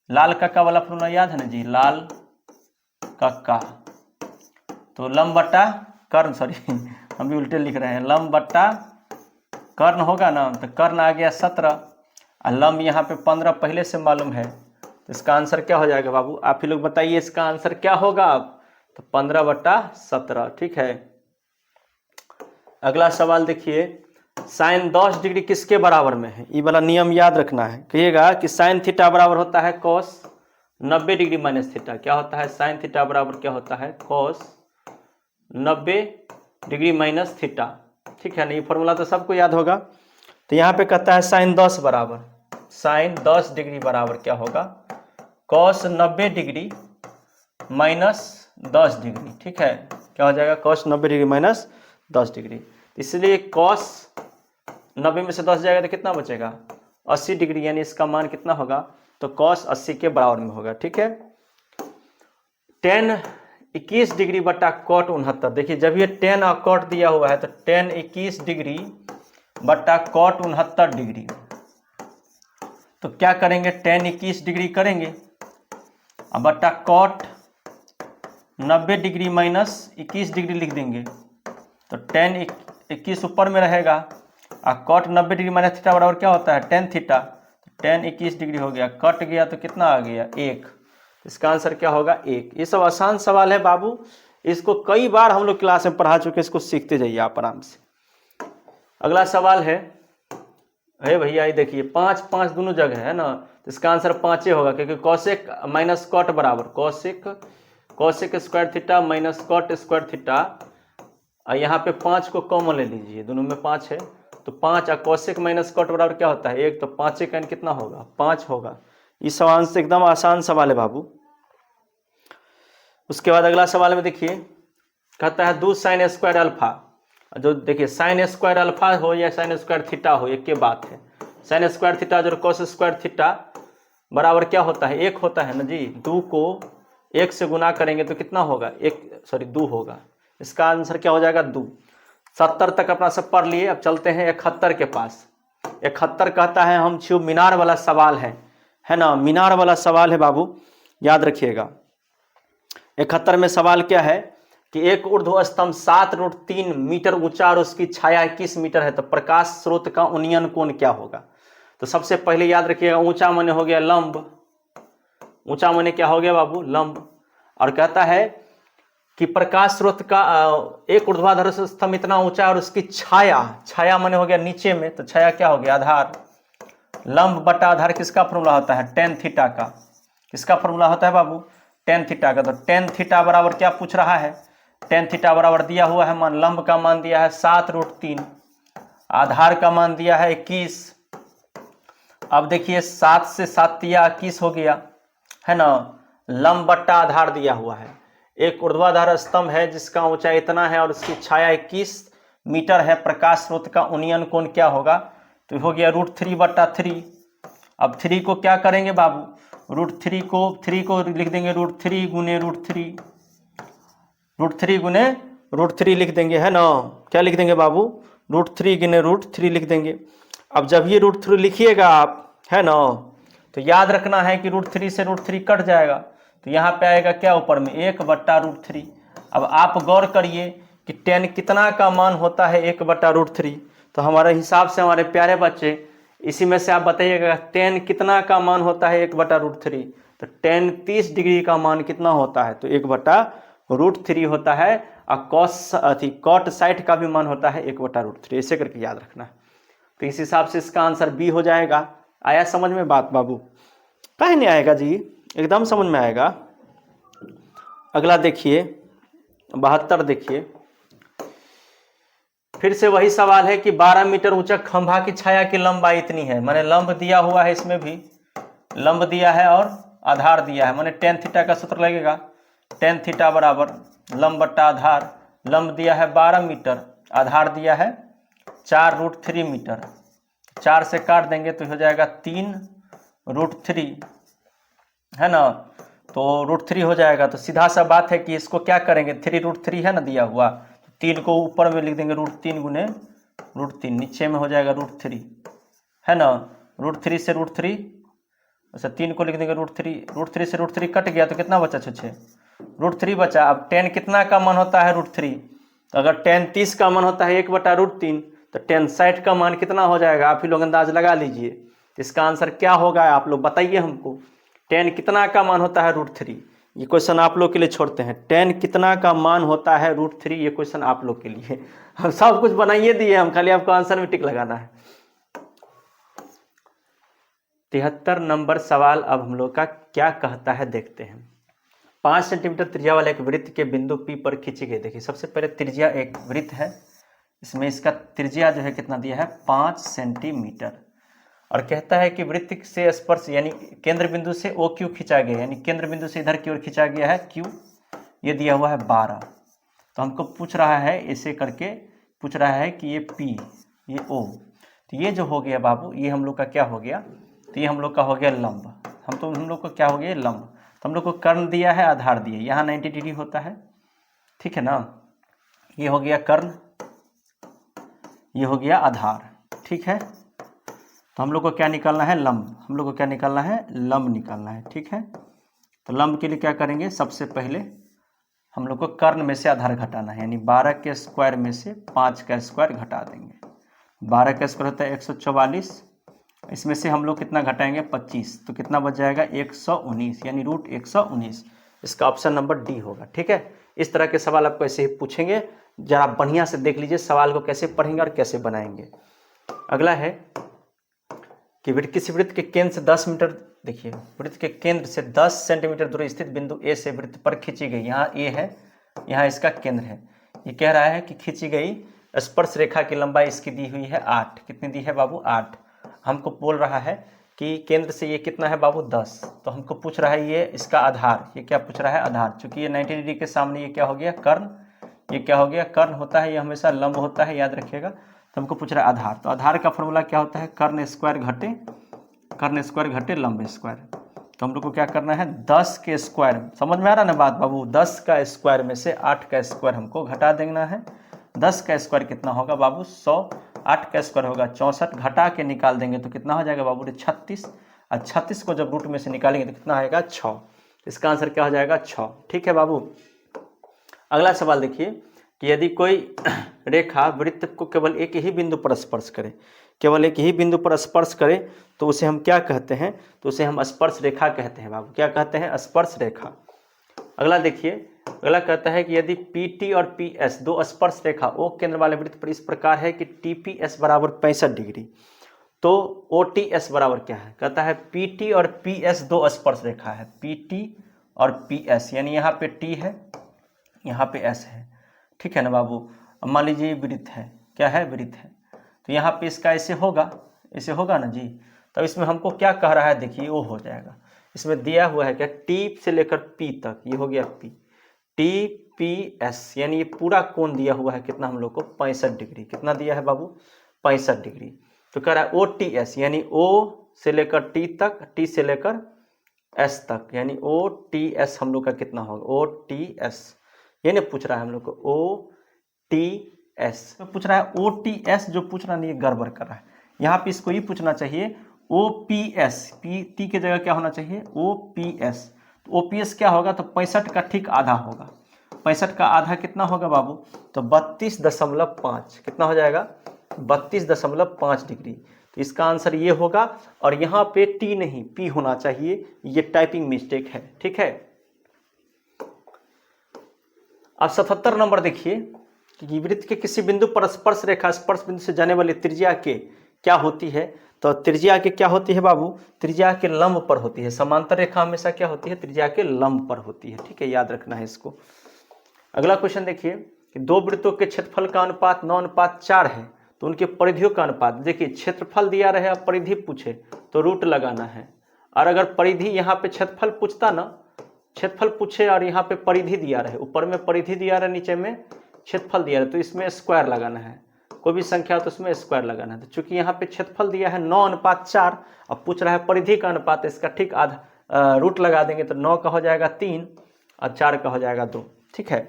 लाल कक्का वाला फॉर्मूला याद है ना जी, लाल कक्का, तो लंब बट्टा कर्ण, सॉरी हम भी उल्टे लिख रहे हैं, लंब बट्टा कर्ण होगा ना, तो कर्ण आ गया 17 और लंब यहाँ पे 15 पहले से मालूम है, तो इसका आंसर क्या हो जाएगा बाबू, आप ही लोग बताइए इसका आंसर क्या होगा, तो 15/17। ठीक है, अगला सवाल देखिए, साइन 10 डिग्री किसके बराबर में है, ये वाला नियम याद रखना है। कहिएगा कि साइन थीटा बराबर होता है cos 90 डिग्री माइनस थीटा, क्या होता है साइन थीटा बराबर क्या होता है cos 90 डिग्री माइनस थीटा। ठीक है ना, ये फॉर्मूला तो सबको याद होगा। तो यहाँ पे कहता है साइन 10 बराबर, साइन 10 डिग्री बराबर क्या होगा, कॉस 90 डिग्री माइनस 10 डिग्री। ठीक है, क्या हो जाएगा, कॉस 90 डिग्री माइनस 10 डिग्री। इसलिए कॉस 90 में से 10 जाएगा तो कितना बचेगा, 80 डिग्री, यानी इसका मान कितना होगा, तो कॉस 80 के बराबर में होगा। ठीक है, टेन 21 डिग्री बटा कॉट 69। देखिए जब ये टेन और कॉट दिया हुआ है तो टेन 21 डिग्री बटा कॉट 69 डिग्री, तो क्या करेंगे, टेन 21 डिग्री करेंगे अब बटा कॉट 90 डिग्री माइनस 21 डिग्री लिख देंगे, तो टेन 21 ऊपर में रहेगा और कॉट 90 डिग्री माइनस थीटा बराबर क्या होता है, टेन थीटा, तो टेन 21 डिग्री हो गया, कट गया तो कितना आ गया, 1। इसका आंसर क्या होगा, 1। ये सब आसान सवाल है बाबू, इसको कई बार हम लोग क्लास में पढ़ा चुके, इसको सीखते जाइए आप आराम से। अगला सवाल है भैया, ये देखिए 5 5 दोनों जगह है ना, तो इसका आंसर 5 होगा, क्योंकि कॉसेक माइनस कॉट बराबर cosec square theta minus cot square theta, और यहाँ पे 5 को कॉमन ले लीजिए, दोनों में 5 है, तो 5 और कॉसेक माइनस कॉट बराबर क्या होता है, 1, तो 5 का कितना होगा, 5 होगा। इस सवाल से एकदम आसान सवाल है बाबू। उसके बाद अगला सवाल में देखिए, कहता है 2 साइन स्क्वायर अल्फा, जो देखिए साइन स्क्वायर अल्फा हो या साइन स्क्वायर थीटा हो, एक के बात है, साइन स्क्वायर थीटा जो कॉस स्क्वायर थीटा बराबर क्या होता है, 1 होता है ना जी। 2 को 1 से गुना करेंगे तो कितना होगा, 2 होगा। इसका आंसर क्या हो जाएगा, 2। 70 तक अपना सब पढ़ लिए, अब चलते हैं 71 के पास। 71 कहता है हम छू मीनार वाला सवाल है ना, मीनार वाला सवाल है बाबू, याद रखिएगा। 71 में सवाल क्या है कि एक ऊर्ध्व स्तंभ 7√3 मीटर ऊंचा और उसकी छाया 21 मीटर है, तो प्रकाश स्रोत का उन्नयन कोण क्या होगा। तो सबसे पहले याद रखिएगा, ऊंचा माने हो गया लंब, ऊंचा माने क्या हो गया बाबू, लंब। और कहता है कि प्रकाश स्रोत का एक ऊर्ध्वाधर स्तंभ इतना ऊंचा और उसकी छाया माने हो गया नीचे में, तो छाया क्या हो गया, आधार। लंब बटा आधार किसका फॉर्मूला होता है, टेन थीटा का। किसका फॉर्मूला होता है बाबू, टेन थीटा का। तो टेन थीटा बराबर क्या पूछ रहा है, टेन थीटा बराबर दिया हुआ है मान, लंब का मान दिया है 7√3, आधार का मान दिया है 21। अब देखिए 7 से 7 दिया 21 हो गया, है ना। लंब बट्टा आधार दिया हुआ है, एक ऊर्ध्वाधर स्तंभ है जिसका ऊंचाई इतना है और उसकी छाया 21 मीटर है, प्रकाश स्रोत का उन्नयन कोण क्या होगा, तो हो गया √3/3। अब 3 को क्या करेंगे बाबू, √3 को लिख देंगे √3 गुने √3, √3 गुने √3 लिख देंगे, है ना। क्या लिख देंगे बाबू, √3 गुने √3 लिख देंगे। अब जब ये √3 लिखिएगा आप, है ना, तो याद रखना है कि √3 से √3 कट जाएगा, तो यहाँ पे आएगा क्या ऊपर में 1/√3। अब आप गौर करिए कि टेन कितना का मान होता है, 1/√3। तो हमारे हिसाब से हमारे प्यारे बच्चे, इसी में से आप बताइएगा टेन कितना का मान होता है 1/√3। तो टेन 30 डिग्री का मान कितना होता है, तो 1/√3 होता है। और कॉट साइड का भी मान होता है 1/√3, ऐसे करके याद रखना है। तो इस हिसाब से इसका आंसर बी हो जाएगा। आया समझ में बात बाबू, कहीं नहीं आएगा जी, एकदम समझ में आएगा। अगला देखिए 72, देखिए फिर से वही सवाल है कि 12 मीटर ऊंचा खंभा की छाया की लंबाई इतनी है, माने लंब दिया हुआ है, इसमें भी लंब दिया है और आधार दिया है, माने टेन थीटा का सूत्र लगेगा, टेन थीटा बराबर लंब बट्टा आधार। लंब दिया है 12 मीटर, आधार दिया है 4√3 मीटर, 4 से काट देंगे तो हो जाएगा 3√3, है ना। तो √3 हो जाएगा, तो सीधा सा बात है कि इसको क्या करेंगे, 3√3 है ना दिया हुआ, तो 3 को ऊपर में लिख देंगे √3 गुने √3, नीचे में हो जाएगा √3, है ना। √3 से √3, अच्छा 3 को लिख देंगे √3 से √3 कट गया तो कितना बचा, 6 √3 बचा। अब टेन कितना का मान होता है, √3। तो अगर टेन 30 का मान होता है 1/√3, तो टेन 60 का मान कितना हो जाएगा, आप ही लोग अंदाज लगा लीजिए। इसका आंसर क्या होगा, आप लोग बताइए हमको, टेन कितना का मान होता है √3। ये क्वेश्चन आप लोग के लिए छोड़ते हैं, टेन कितना का मान होता है √3, ये क्वेश्चन आप लोग के लिए। हम सब कुछ बनाइए दिए, हम खाली आपको आंसर में टिक लगाना है। 73 नंबर सवाल अब हम लोग का क्या कहता है, देखते हैं। 5 सेंटीमीटर त्रिज्या वाले एक वृत्त के बिंदु P पर खींची गई। देखिए सबसे पहले त्रिज्या एक वृत्त है, इसमें इसका त्रिज्या जो है कितना दिया है 5 सेंटीमीटर। और कहता है कि वृत्त से स्पर्श यानी केंद्र बिंदु से ओ क्यू खींचा गया, यानी केंद्र बिंदु से इधर की ओर खींचा गया है क्यू, ये दिया हुआ है 12। तो हमको पूछ रहा है ऐसे करके पूछ रहा है कि ये पी ये ओ, तो ये जो हो गया बाबू ये हम लोग का क्या हो गया, तो ये हम लोग का हो गया लंब। हम लोग को क्या हो गया लंब। तो हम लोग को कर्ण दिया है आधार दिया, यहाँ 90 डिग्री होता है, ठीक है ना। ये हो गया कर्ण, ये हो गया आधार, ठीक है। तो हम लोग को क्या निकालना है लंब, हम लोग को क्या निकालना है लंब निकालना है, ठीक है। तो लंब के लिए क्या करेंगे, सबसे पहले हम लोग को कर्ण में से आधार घटाना है, यानी 12 के स्क्वायर में से 5 का स्क्वायर घटा देंगे। 12 का स्क्वायर होता है 144, इसमें से हम लोग कितना घटाएंगे 25, तो कितना बच जाएगा 119, यानी रूट 119। इसका ऑप्शन नंबर डी होगा, ठीक है। इस तरह के सवाल आपको ऐसे ही पूछेंगे, जरा बढ़िया से देख लीजिए सवाल को कैसे पढ़ेंगे और कैसे बनाएंगे। अगला है कि किसी वृत्त के केंद्र से 10 मीटर, देखिए वृत्त के केंद्र से 10 सेंटीमीटर दूर स्थित बिंदु ए से वृत्त पर खींची गई, यहाँ ए है, यहाँ इसका केंद्र है। ये कह रहा है कि खींची गई स्पर्श रेखा की लंबाई इसकी दी हुई है 8, कितनी दी है बाबू 8। हमको बोल रहा है कि केंद्र से ये कितना है बाबू 10, तो हमको पूछ रहा है ये इसका आधार, ये क्या पूछ रहा है आधार, चूंकि ये 90 डिग्री के सामने ये क्या हो गया कर्ण, ये क्या हो गया कर्ण होता है, ये हमेशा लंब होता है, याद रखिएगा। तो हमको पूछ रहा है आधार, तो आधार का फॉर्मूला क्या होता है कर्ण स्क्वायर घटे लंब स्क्वायर। तो हम लोग को क्या करना है 10 के स्क्वायर, समझ में आ रहा ना बात बाबू, 10 का स्क्वायर में से 8 का स्क्वायर हमको घटा देना है। 10 का स्क्वायर कितना होगा बाबू 100, 8 का स्क्वायर होगा 64, घटा के निकाल देंगे तो कितना हो जाएगा बाबू 36, और 36 को जब रूट में से निकालेंगे तो कितना आएगा 6। इसका आंसर क्या हो जाएगा 6, ठीक है बाबू। अगला सवाल देखिए कि यदि कोई रेखा वृत्त को केवल एक ही बिंदु पर स्पर्श करे, केवल एक ही बिंदु पर स्पर्श करे तो उसे हम क्या कहते हैं, तो उसे हम स्पर्श रेखा कहते हैं बाबू, क्या कहते हैं स्पर्श रेखा। अगला देखिए, अगला कहता है कि यदि PT और PS दो स्पर्श रेखा O केंद्र वाले वृत्त पर इस प्रकार है कि TPS बराबर 65 डिग्री, तो OTS बराबर क्या है, कहता है PT और PS दो स्पर्श रेखा है, PT और PS, यानी यहाँ पे T है यहाँ पे S है, ठीक है ना बाबू। अब मान लीजिए वृत्त है, क्या है वृत्त है, तो यहाँ पे इसका ऐसे होगा ना जी। तो इसमें हमको क्या कह रहा है देखिए वो हो जाएगा, इसमें दिया हुआ है क्या T से लेकर P तक, ये हो गया P, TPS, यानी ये पूरा कोण दिया हुआ है कितना हम लोग को 65 डिग्री, कितना दिया है बाबू 65 डिग्री। तो कह रहा है OTS, यानी O से लेकर T तक, T से लेकर S तक, यानी OTS हम लोग का कितना होगा OTS, ये नहीं पूछ रहा है हम लोग को OTS, तो पूछ रहा है OTS, जो पूछ रहा नहीं ये गड़बड़ कर रहा है। यहाँ पे इसको ये पूछना चाहिए OPS, T के जगह क्या होना चाहिए OPS। तो OPS क्या होगा, तो 65 का ठीक आधा होगा, 65 का आधा कितना होगा बाबू, तो 32.5, कितना हो जाएगा 32.5 डिग्री। तो इसका आंसर ये होगा, और यहाँ पे T नहीं P होना चाहिए, ये टाइपिंग मिस्टेक है, ठीक है। अब 77 नंबर देखिए कि वृत्त के किसी बिंदु पर स्पर्श रेखा स्पर्श बिंदु से जाने वाली त्रिज्या के क्या होती है, तो त्रिज्या के क्या होती है बाबू, त्रिज्या के लंब पर होती है। समांतर रेखा हमेशा क्या होती है त्रिज्या के लंब पर होती है, ठीक है, याद रखना है इसको। अगला क्वेश्चन देखिए कि दो वृत्तों के क्षेत्रफल का अनुपात 9:4 है, तो उनके परिधियों का अनुपात, देखिए क्षेत्रफल दिया रहे और परिधि पूछे तो रूट लगाना है, और अगर परिधि यहाँ पे क्षेत्रफल पूछता ना, क्षेत्रफल पूछे और यहाँ पे परिधि दिया रहे, ऊपर में परिधि दिया रहे नीचे में क्षेत्रफल दिया रहे, तो इसमें स्क्वायर लगाना है, कोई भी संख्या तो उसमें स्क्वायर लगाना है। तो चूंकि यहाँ पे क्षेत्रफल दिया है 9:4, अब पूछ रहा है परिधि का अनुपात, इसका ठीक आधा रूट लगा देंगे तो 9 का हो जाएगा 3 और 4 का हो जाएगा 2, ठीक है।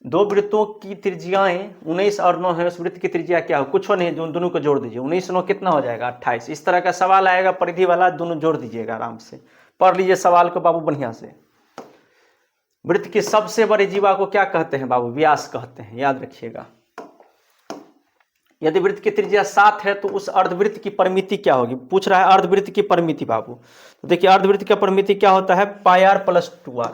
दो वृत्तों की त्रिज्याएं 19 और 9 है, उस वृत्त की त्रिज्या क्या हो, कुछ नहीं, दोनों को जोड़ दीजिए, 19 9 कितना हो जाएगा 28। इस तरह का सवाल आएगा परिधि वाला, दोनों जोड़ दीजिएगा, आराम से पढ़ लीजिए सवाल को बाबू बढ़िया से। वृत्त की सबसे बड़ी जीवा को क्या कहते हैं बाबू, व्यास कहते हैं, याद रखिएगा। यदि वृत्त की त्रिज्या 7 है तो उस अर्धवृत्त की परिमिति क्या होगी, पूछ रहा है अर्धवृत्त की परिमिति बाबू। तो देखिए अर्धवृत्त की परिमिति क्या होता है πr + 2r,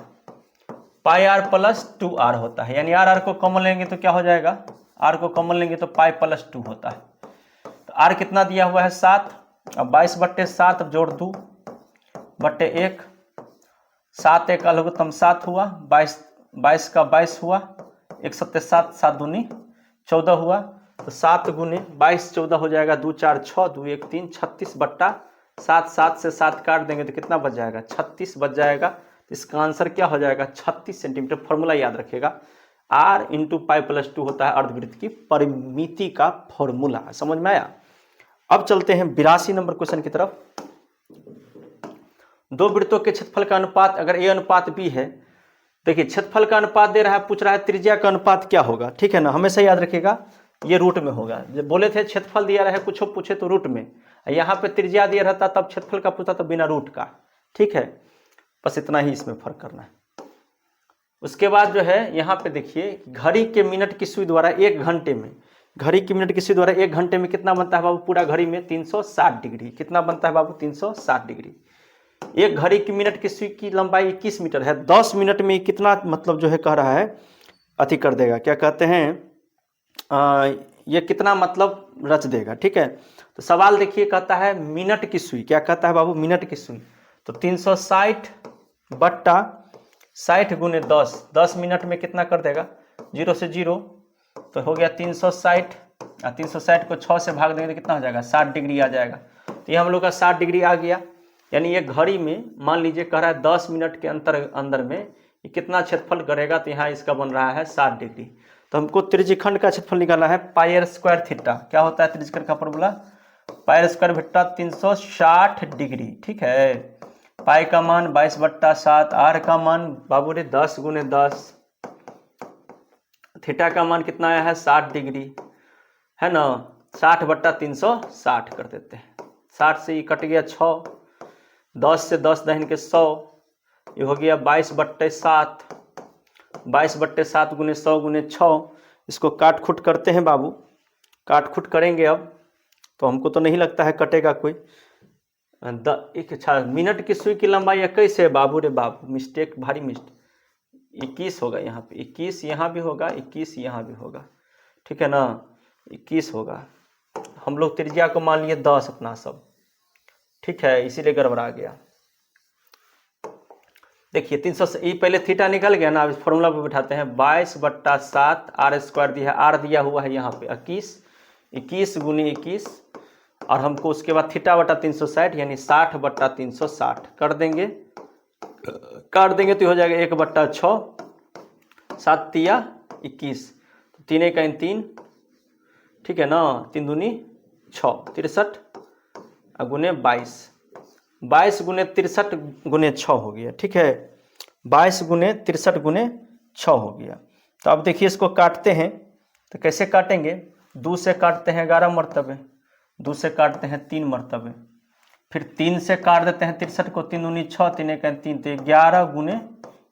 πr + 2r होता है, यानी r को कॉमन लेंगे तो क्या हो जाएगा, r को कॉमन लेंगे तो π + 2 होता है। तो r कितना दिया हुआ है 7, अब 22/7 जोड़ 2/1, 7 × 1 = 7 हुआ, 22 का 22 हुआ, एक 7 7, 7 दूनी 14 हुआ, तो 7 गुने 22 14 हो जाएगा, 2 4 6, 2 1 3, 36 बट्टा 7, 7 से 7 काट देंगे तो कितना बच जाएगा, 36 बच जाएगा। तो इसका आंसर क्या हो जाएगा, 36 सेंटीमीटर। फॉर्मूला याद रखिएगा, r इंटू पाई प्लस 2 होता है अर्धवृत्त की परिमिति का फॉर्मूला। समझ में आया। अब चलते हैं 82 नंबर क्वेश्चन की तरफ। दो वृत्तों के क्षेत्रफल का अनुपात अगर a अनुपात b है, देखिए क्षेत्रफल का अनुपात दे रहा है, पूछ रहा है त्रिज्या का अनुपात क्या होगा, ठीक है ना, हमेशा याद रखिएगा ये रूट में होगा। जब बोले थे क्षेत्रफल दिया रहे कुछ पूछे तो रूट में, यहाँ पे त्रिज्या दिया रहता तब क्षेत्रफल का पूछता तो बिना रूट का, ठीक है, बस इतना ही इसमें फर्क करना है। उसके बाद जो है यहाँ पे देखिए घड़ी के मिनट की सुई द्वारा 1 घंटे में, घड़ी की मिनट की सुई द्वारा 1 घंटे में कितना बनता है बाबू, पूरा घड़ी में 360 डिग्री। कितना बनता है बाबू, 360 डिग्री। एक घड़ी की मिनट की सुई की लंबाई 21 मीटर है, 10 मिनट में कितना मतलब जो है कह रहा है अति कर देगा, क्या कहते हैं ये कितना मतलब रच देगा, ठीक है। तो सवाल देखिए कहता है मिनट की सुई, क्या कहता है बाबू, मिनट की सुई, तो 360 बट्टा 60 गुने 10, 10 मिनट में कितना कर देगा, 0 से 0 तो हो गया 360, 360 को 6 से भाग देंगे तो कितना हो जाएगा, 60 डिग्री आ जाएगा। तो ये हम लोग का 60 डिग्री आ गया। यानी ये घड़ी में मान लीजिए कह रहा है 10 मिनट के अंदर में ये कितना क्षेत्रफल करेगा, तो यहाँ इसका बन रहा है 60 डिग्री। तो हमको त्रिज्यखंड का क्षेत्रफल निकालना है, पाई स्क्वायर थीटा। क्या होता है त्रिज्यखंड का formula, pi square theta 360 degree, ठीक है। पाई का मान 22/7, आर का मान बाबू रे 10 गुने 10, थीटा का मान कितना आया है 60 डिग्री, है ना, 60/360 कर देते हैं। 60 से ये कट गया 6, 10 से 10 दहन के 100, ये हो गया 22/7, 22/7 गुने 100 गुने 6। इसको काट खुट करते हैं बाबू, काट खुट करेंगे अब, तो हमको तो नहीं लगता है कटेगा कोई। अच्छा, मिनट की सुई की लंबाई 21 है बाबू रे बाबू, मिस्टेक, भारी मिस्टेक, 21 होगा यहाँ पे, 21 यहाँ भी होगा, 21 यहाँ भी होगा, ठीक है ना, 21 होगा। हम लोग त्रिज्या को मान लिए 10 अपना सब, ठीक है, इसीलिए गड़बड़ा गया। देखिए 300 से ये पहले थीटा निकल गया ना, अब इस फॉर्मूला पे बैठाते हैं, 22/7 आर स्क्वायर दिया है, आर दिया हुआ है यहाँ पे 21, 21 गुने 21, और हमको उसके बाद थीटा बटा 360 यानी 60/360 कर देंगे, काट देंगे तो हो जाएगा 1/6, 7 तिया 21, 3 1 3, ठीक है ना, 3 दूनी 6, 63 गुने 22, 22 गुने 63 गुने 6 हो गया, ठीक है, 22 गुने 63 गुने 6 हो गया। तो अब देखिए इसको काटते हैं, तो कैसे काटेंगे, 2 से काटते हैं 11 मरतबे, 2 से काटते हैं 3 मरतबे, फिर 3 से काट देते हैं 63 को, 3 दूनी 6, 3 1 3, तो 11 गुने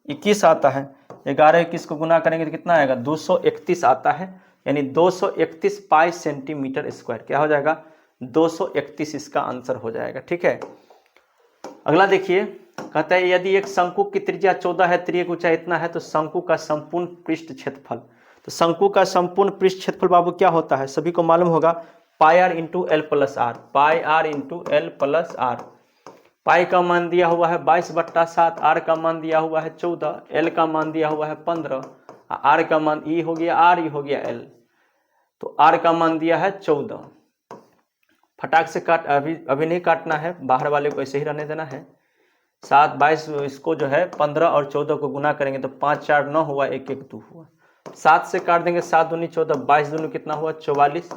21 आता है, 11 21 को गुना करेंगे तो कितना आएगा, 231 आता है, यानी 231 पाई सेंटीमीटर स्क्वायर, क्या हो जाएगा 231 इसका आंसर हो जाएगा, ठीक है। अगला देखिए कहता है यदि एक शंकु की त्रिज्या 14 है, त्रिज्या की ऊंचाई इतना है, तो शंकु का संपूर्ण पृष्ठ क्षेत्रफल, तो शंकु का संपूर्ण पृष्ठ क्षेत्रफल बाबू क्या होता है, सभी को मालूम होगा, pi r into L plus r, pi r into L plus r. Pi का मान दिया हुआ है 22/7, आर का मान दिया हुआ है 14, एल का मान दिया हुआ है 15, आर का मान ई हो गया आर, ई हो गया एल, तो आर का मान दिया है 14। फटाक से काट, अभी नहीं काटना है, बाहर वाले को ऐसे ही रहने देना है। 7 22 इसको जो है 15 और 14 को गुना करेंगे तो 5 4 9 हुआ, 1 1 2 हुआ, 7 से काट देंगे, 7 दूनी 14, 22 दूनी कितना हुआ 44,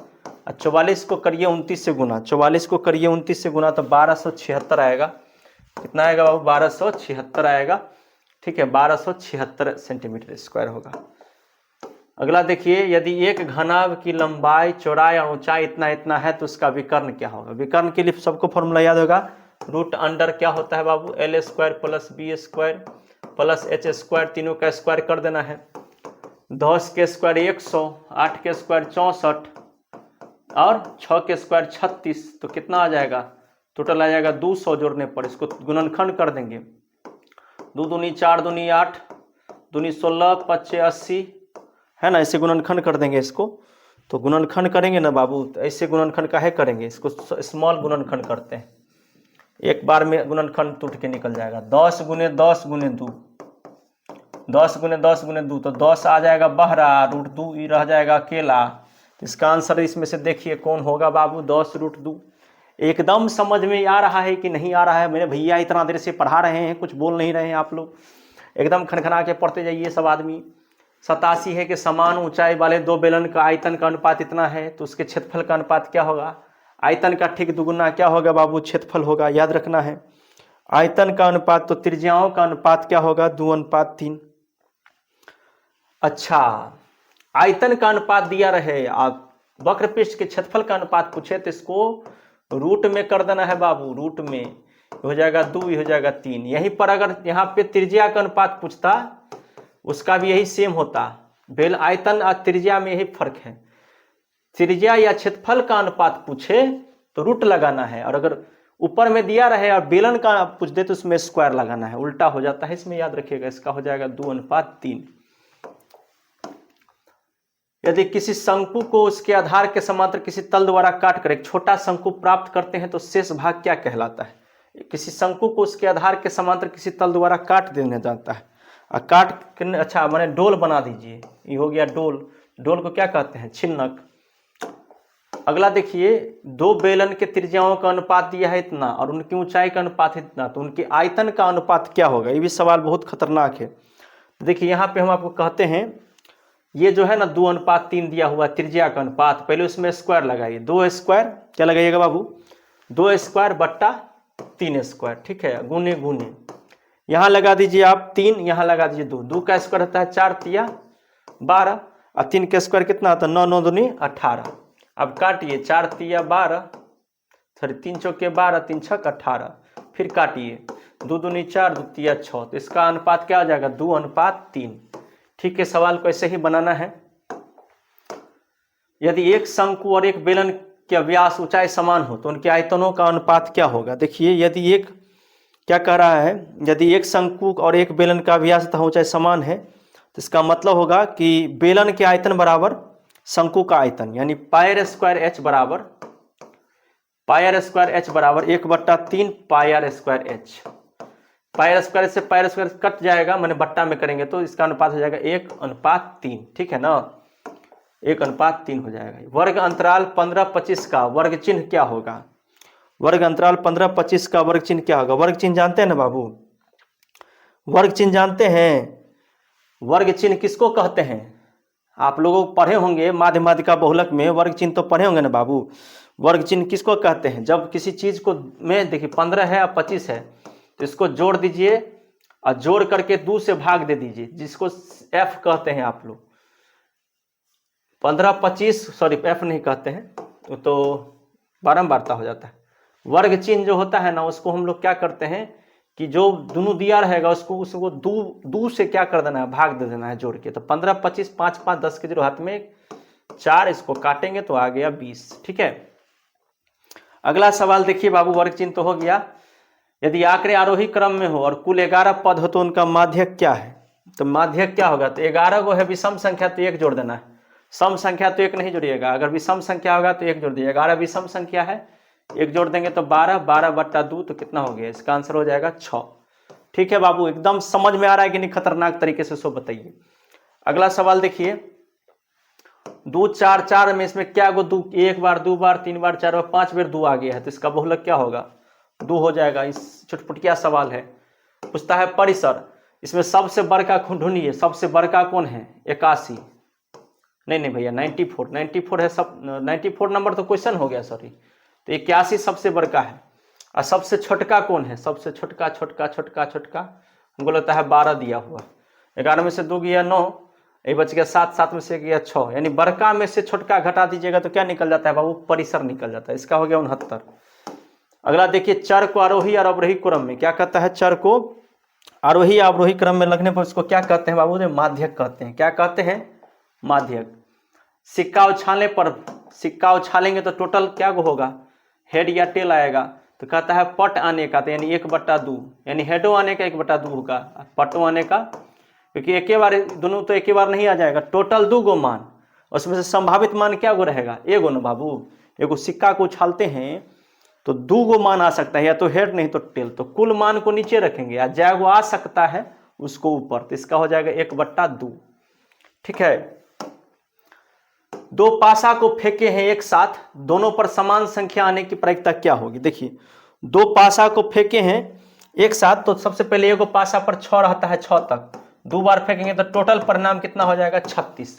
और 44 को करिए 29 से गुना, 44 को करिए 29 से गुना तो 1276 आएगा, कितना आएगा बाबू 1276 आएगा, ठीक है, 1276 सेंटीमीटर स्क्वायर होगा। अगला देखिए यदि एक घनाभ की लंबाई चौड़ाई और ऊंचाई इतना इतना है तो उसका विकर्ण क्या होगा। विकर्ण के लिए सबको फॉर्मूला याद होगा, रूट अंडर क्या होता है बाबू, L square plus B square plus H square, तीनों का स्क्वायर कर देना है, 10 के स्क्वायर 100, 8 के स्क्वायर 64 और 6 के स्क्वायर 36, तो कितना आ जाएगा, टोटल आ जाएगा 200 जोड़ने पर, इसको गुणनखंड कर देंगे, 2 दूनी 4 दूनी 8, दूनी 16, 5 80, है ना, ऐसे गुणनखंड कर देंगे इसको। तो गुणनखंड करेंगे ना बाबू, तो ऐसे गुणनखंड काहे करेंगे, इसको स्मॉल गुणनखंड करते हैं, एक बार में गुणनखंड टूट के निकल जाएगा, 10 गुने 10 गुने 2, 10 गुने 10 गुने 2, तो 10 आ जाएगा बहरा, रूट 2 रह जाएगा अकेला। तो इसका आंसर इसमें से देखिए कौन होगा बाबू, 10 रूट 2। एकदम समझ में आ रहा है कि नहीं आ रहा है? मेरे भैया इतना देर से पढ़ा रहे हैं, कुछ बोल नहीं रहे हैं आप लोग, एकदम खनखना के पढ़ते जाइए सब आदमी। 87 है कि समान ऊंचाई वाले दो बेलन का आयतन का अनुपात इतना है, तो उसके क्षेत्रफल का अनुपात क्या होगा? आयतन का ठीक दुगुना क्या होगा बाबू? क्षेत्रफल होगा, याद रखना है। आयतन का अनुपात तो त्रिज्याओं का अनुपात क्या होगा? 2:3। अच्छा, आयतन का अनुपात दिया रहे, आप वक्र पृष्ठ के क्षेत्रफल का अनुपात पूछे तो इसको रूट में कर देना है बाबू, रूट में हो जाएगा 2, हो जाएगा 3। यहीं पर अगर यहाँ पे त्रिज्या का अनुपात पूछता, उसका भी यही सेम होता। बेल आयतन और त्रिज्या में यही फर्क है, त्रिज्या या क्षेत्रफल का अनुपात पूछे तो रूट लगाना है, और अगर ऊपर में दिया रहे और बेलन का पूछ दे तो उसमें स्क्वायर लगाना है, उल्टा हो जाता है, इसमें याद रखिएगा। इसका हो जाएगा 2:3। यदि किसी शंकु को उसके आधार के समांतर किसी तल द्वारा काट कर एक छोटा शंकु प्राप्त करते हैं तो शेष भाग क्या कहलाता है? किसी शंकु को उसके आधार के समांतर किसी तल द्वारा काट देने जाता है, और काट, अच्छा मैंने डोल बना दीजिए, ये हो गया डोल। डोल को क्या कहते हैं? छिन्नक। अगला देखिए, दो बेलन के त्रिज्याओं का अनुपात दिया है इतना और उनकी ऊंचाई का अनुपात है इतना, तो उनके आयतन का अनुपात क्या होगा? ये भी सवाल बहुत खतरनाक है। तो देखिए यहाँ पे हम आपको कहते हैं, ये जो है ना 2:3 दिया हुआ त्रिज्या का अनुपात, पहले उसमें स्क्वायर लगाइए। 2 स्क्वायर क्या लगाइएगा बाबू? 2 स्क्वायर बट्टा 3 स्क्वायर, ठीक है, गुने गुने। यहाँ लगा दीजिए आप 3, यहाँ लगा दीजिए 2। 2 का स्क्वायर होता है 4 तिया 12, और 3 का स्क्वायर कितना होता है? 9 9 दूनी 18। अब काटिए, 4 तिया 12, सॉरी 3 चौके 12, 3 छक 18, फिर काटिए, 2 दूनी 4, 2 तिया 6, तो इसका अनुपात क्या हो जाएगा? 2:3। ठीक है, सवाल को ऐसे ही बनाना है। यदि एक शंकु और एक बेलन के व्यास ऊंचाई समान हो तो उनके आयतनों का अनुपात क्या होगा? देखिए, यदि एक क्या कह रहा है, यदि एक शंकु और एक बेलन का व्यास तथा ऊंचाई समान है तो इसका मतलब होगा कि बेलन के आयतन बराबर शंकु का आयतन, यानी पायर स्क्वायर एच बराबर 1/3 pier square H. Pier square से पायर स्क्वायर कट जाएगा, मैंने बट्टा में करेंगे तो इसका अनुपात हो जाएगा 1:3, ठीक है ना, 1:3 हो जाएगा। वर्ग अंतराल 15-25 का वर्ग चिन्ह क्या होगा? वर्ग अंतराल 15-25 का वर्ग चिन्ह क्या होगा? वर्ग चिन्ह जानते हैं ना बाबू? वर्ग चिन्ह जानते हैं? वर्ग चिन्ह किसको कहते हैं? आप लोगों पढ़े होंगे माध्य माध्यिका बहुलक में, वर्ग चिन्ह तो पढ़े होंगे ना बाबू। वर्ग चिन्ह किसको कहते हैं? जब किसी चीज को में देखिए 15 है और 25 है तो इसको जोड़ दीजिए और जोड़ करके 2 से भाग दे दीजिए, जिसको एफ कहते हैं आप लोग। 15-25, सॉरी एफ नहीं कहते हैं, तो बारंबारता हो जाता है। वर्ग चिन्ह जो होता है ना, उसको हम लोग क्या करते हैं कि जो दोनों दिया रहेगा उसको दो से क्या कर देना है? भाग दे देना है जोड़ के। तो 15-25, 5 5 10 के जो हाथ में 4, इसको काटेंगे तो आ गया 20, ठीक है। अगला सवाल देखिए बाबू, वर्ग चिन्ह तो हो गया। यदि आंकड़े आरोही क्रम में हो और कुल 11 पद हो तो उनका माध्यक क्या है? तो माध्यक क्या होगा? तो 11 को है विषम संख्या तो 1 जोड़ देना है, सम संख्या तो 1 नहीं जोड़िएगा। अगर विषम संख्या होगा तो 1 जोड़ दीजिए। 11 विषम संख्या है, 1 जोड़ देंगे तो 12, 12/2 तो कितना हो गया? इसका आंसर हो जाएगा 6। ठीक है बाबू, एकदम समझ में आ रहा है कि नहीं खतरनाक तरीके से? सो बताइए। अगला सवाल देखिए, 2 4 4 में इसमें क्या गो 2? 1 बार, 2 बार, 3 बार, 4 बार, 5 बार 2 आ गया है, तो इसका बहुलक क्या होगा? 2 हो जाएगा। इस चुटपुटिया सवाल है, पूछता है परिसर, इसमें सबसे बड़का ढूंढिए, सबसे बड़का कौन है? 81, नहीं भैया 94 है, सब 94 नंबर तो क्वेश्चन हो गया, सॉरी। तो 81 सबसे बड़का है। और सबसे छोटका कौन है? सबसे छोटका हमको लगता है 12 दिया हुआ। 11 में से 2 गया 9, ये बच गया 7, 7 में से गया 6, यानी बड़का में से छोटका घटा दीजिएगा तो क्या निकल जाता है बाबू? परिसर निकल जाता है। इसका हो गया 69। अगला देखिए, चर को आरोही और अवरोही क्रम में क्या कहता है? चर को आरोही अवरोही क्रम में लगने पर उसको क्या कहते हैं बाबू? माध्यक कहते हैं। क्या कहते हैं? माध्यक। सिक्का उछालने पर, सिक्का उछालेंगे तो टोटल क्या होगा? हेड या टेल आएगा, तो कहता है पट आने का, तो यानी 1/2, यानी हेडो आने का 1/2 होगा, पटो आने का, क्योंकि एक बार दोनों तो एक बार नहीं आ जाएगा, टोटल 2 गो मान, उसमें से संभावित मान क्या गो रहेगा? 1 गो ना बाबू। एगो सिक्का को उछालते हैं तो 2 गो मान आ सकता है, या तो हेड नहीं तो टेल, तो कुल मान को नीचे रखेंगे, या जय गो आ सकता है उसको ऊपर, तो इसका हो जाएगा 1/2। ठीक है, दो पासा को फेंके हैं एक साथ, दोनों पर समान संख्या आने की प्रायिकता क्या होगी। देखिए, दो पासा को फेंके हैं एक साथ, तो सबसे पहले एगो पासा पर 6 रहता है, 6 तक 2 बार फेंकेंगे तो टोटल परिणाम कितना हो जाएगा 36।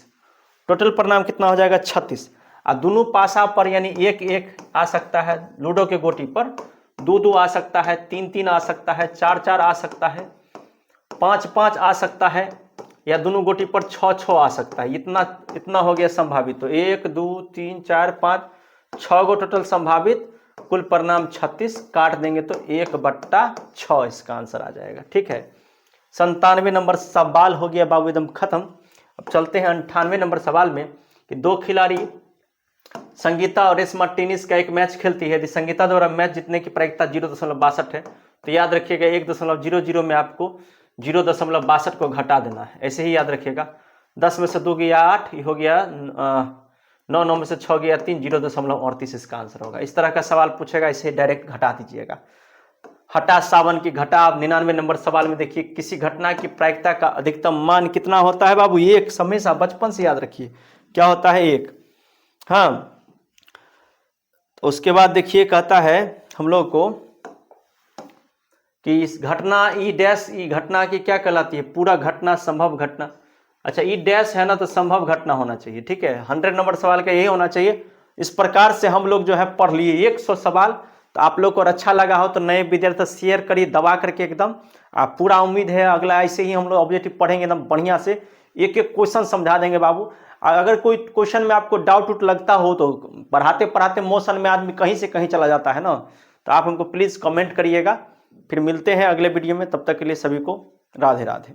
टोटल परिणाम कितना हो जाएगा 36। और दोनों पासा पर यानी 1-1 आ सकता है, लूडो के गोटी पर 2-2 आ सकता है, 3-3 आ सकता है, 4-4 आ सकता है, 5-5 आ सकता है, या दोनों गोटी पर 6-6 आ सकता है। इतना हो गया संभावित। तो 1 2 3 4 5 6 गो टोटल संभावित, कुल परिणाम 36, काट देंगे तो 1/6 इसका आंसर आ जाएगा। ठीक है, 97 नंबर सवाल हो गया बाबू एकदम खत्म। अब चलते हैं 98 नंबर सवाल में कि दो खिलाड़ी संगीता और रेशमा टेनिस का एक मैच खेलती है। यदि संगीता द्वारा मैच जीतने की प्रायिकता 0.62 है, तो याद रखिएगा 1.00 में आपको 0.62 को घटा देना है। ऐसे ही याद रखिएगा, 10 में से 2 गया 8, ये हो गया 9, 9 में से 6 गया 3, 0.38 इसका आंसर होगा। इस तरह का सवाल पूछेगा, इसे डायरेक्ट घटा दीजिएगा। हटा सावन की घटा। आप 99 नंबर सवाल में देखिए, किसी घटना की प्रायिकता का अधिकतम मान कितना होता है बाबू 1। हमेशा बचपन से याद रखिए क्या होता है 1। हाँ, उसके बाद देखिए कहता है हम लोग को कि इस घटना ई डैश, ई घटना की क्या कहलाती है, पूरा घटना, संभव घटना। अच्छा, ई डैश है ना, तो संभव घटना होना चाहिए। ठीक है, 100 नंबर सवाल का यही होना चाहिए। इस प्रकार से हम लोग जो है पढ़ लिए 100 सवाल। तो आप लोग को अच्छा लगा हो तो नए विद्यार्थी शेयर करिए दबा करके एकदम। आप पूरा उम्मीद है अगला ऐसे ही हम लोग ऑब्जेक्टिव पढ़ेंगे एकदम बढ़िया से, एक एक क्वेश्चन समझा देंगे बाबू। अगर कोई क्वेश्चन में आपको डाउट उट लगता हो तो पढ़ाते पढ़ाते मोशन में आदमी कहीं से कहीं चला जाता है ना, तो आप हमको प्लीज़ कमेंट करिएगा। फिर मिलते हैं अगले वीडियो में, तब तक के लिए सभी को राधे राधे।